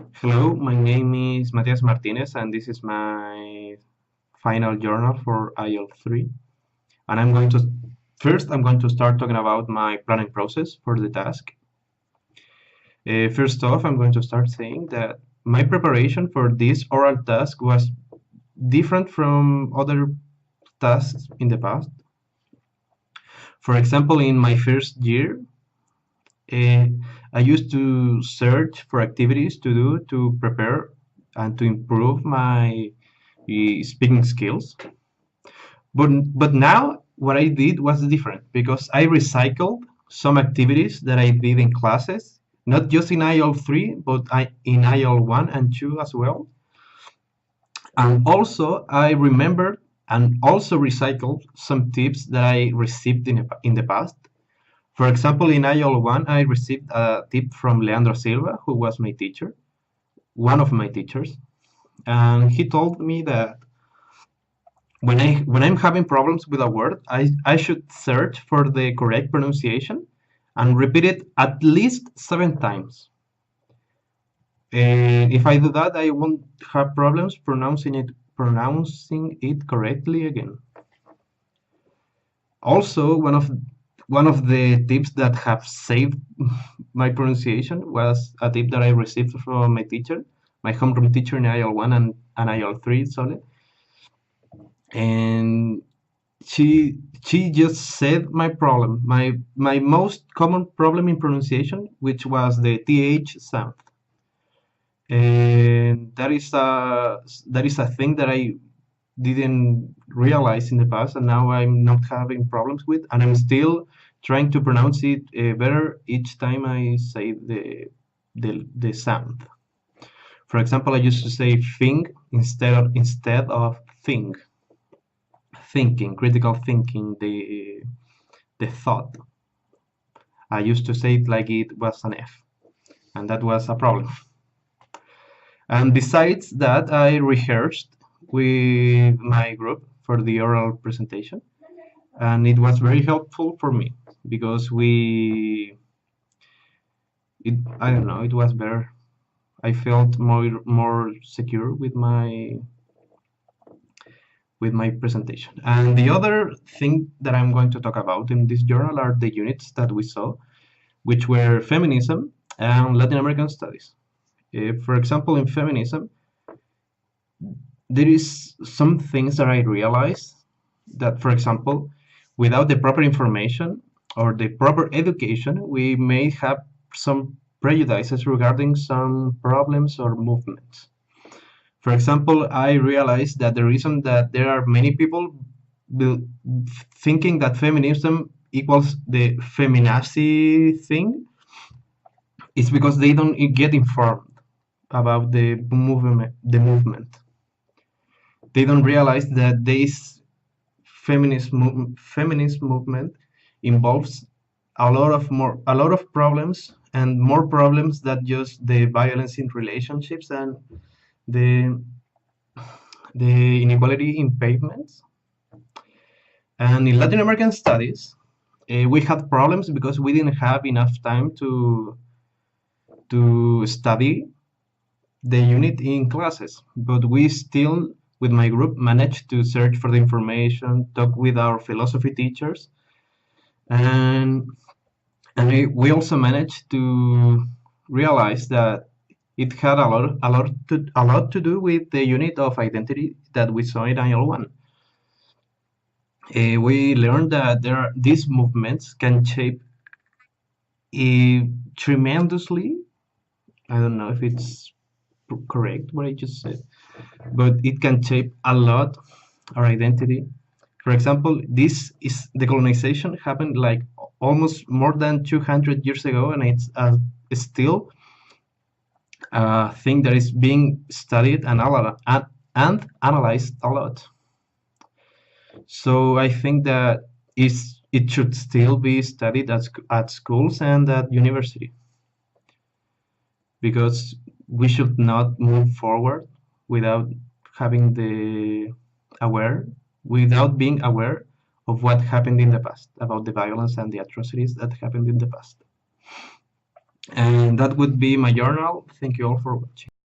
Hello, my name is Matias Martinez, and this is my final journal for IEL III. And I'm going to start talking about my planning process for the task. First off, I'm going to start saying that my preparation for this oral task was different from other tasks in the past. For example, in my first year, uh, I used to search for activities to do to prepare and to improve my speaking skills. But now what I did was different because I recycled some activities that I did in classes, not just in IEL III, but in IEL I and II as well. And also I remembered and also recycled some tips that I received in the past. For example, in IEL I received a tip from Leandro Silva, who was my teacher, one of my teachers, and he told me that when I'm having problems with a word, I should search for the correct pronunciation and repeat it at least 7 times. And if I do that, I won't have problems pronouncing it correctly again. Also, one of the tips that have saved my pronunciation was a tip that I received from my teacher, my homeroom teacher in IEL I and IEL III, sorry. And she just said my problem, my most common problem in pronunciation, which was the th sound, and that is a thing that I didn't realize in the past, and now I'm not having problems with, and I'm still trying to pronounce it better each time I say the sound. For example, I used to say thing instead of thing. Thinking, critical thinking, the thought. I used to say it like it was an F, and that was a problem. And besides that, I rehearsed with my group for the oral presentation, and it was very helpful for me because I don't know, it was better. I felt more secure with my presentation. And the other thing that I'm going to talk about in this journal are the units that we saw, which were feminism and Latin American studies. For example, in feminism, there is some things that I realized that, for example, without the proper information or the proper education, we may have some prejudices regarding some problems or movements. For example, I realized that the reason that there are many people thinking that feminism equals the feminazi thing is because they don't get informed about the movement. They don't realize that this feminist movement involves a lot of problems, and more problems than just the violence in relationships and the the inequality in payments. And in Latin American studies, we had problems because we didn't have enough time to study the unit in classes. But we still, with my group, managed to search for the information, talk with our philosophy teachers, and we also managed to realize that it had a lot to do with the unit of identity that we saw in IL1. We learned that these movements can shape tremendously. I don't know if it's correct what I just said, but it can shape a lot our identity. For example, this is the colonization happened like almost more than 200 years ago, and it's still a thing that is being studied and analyzed a lot. So I think that it should still be studied at schools and at university, because we should not move forward without having aware, without being aware of what happened in the past, about the violence and the atrocities that happened in the past. And that would be my journal. Thank you all for watching.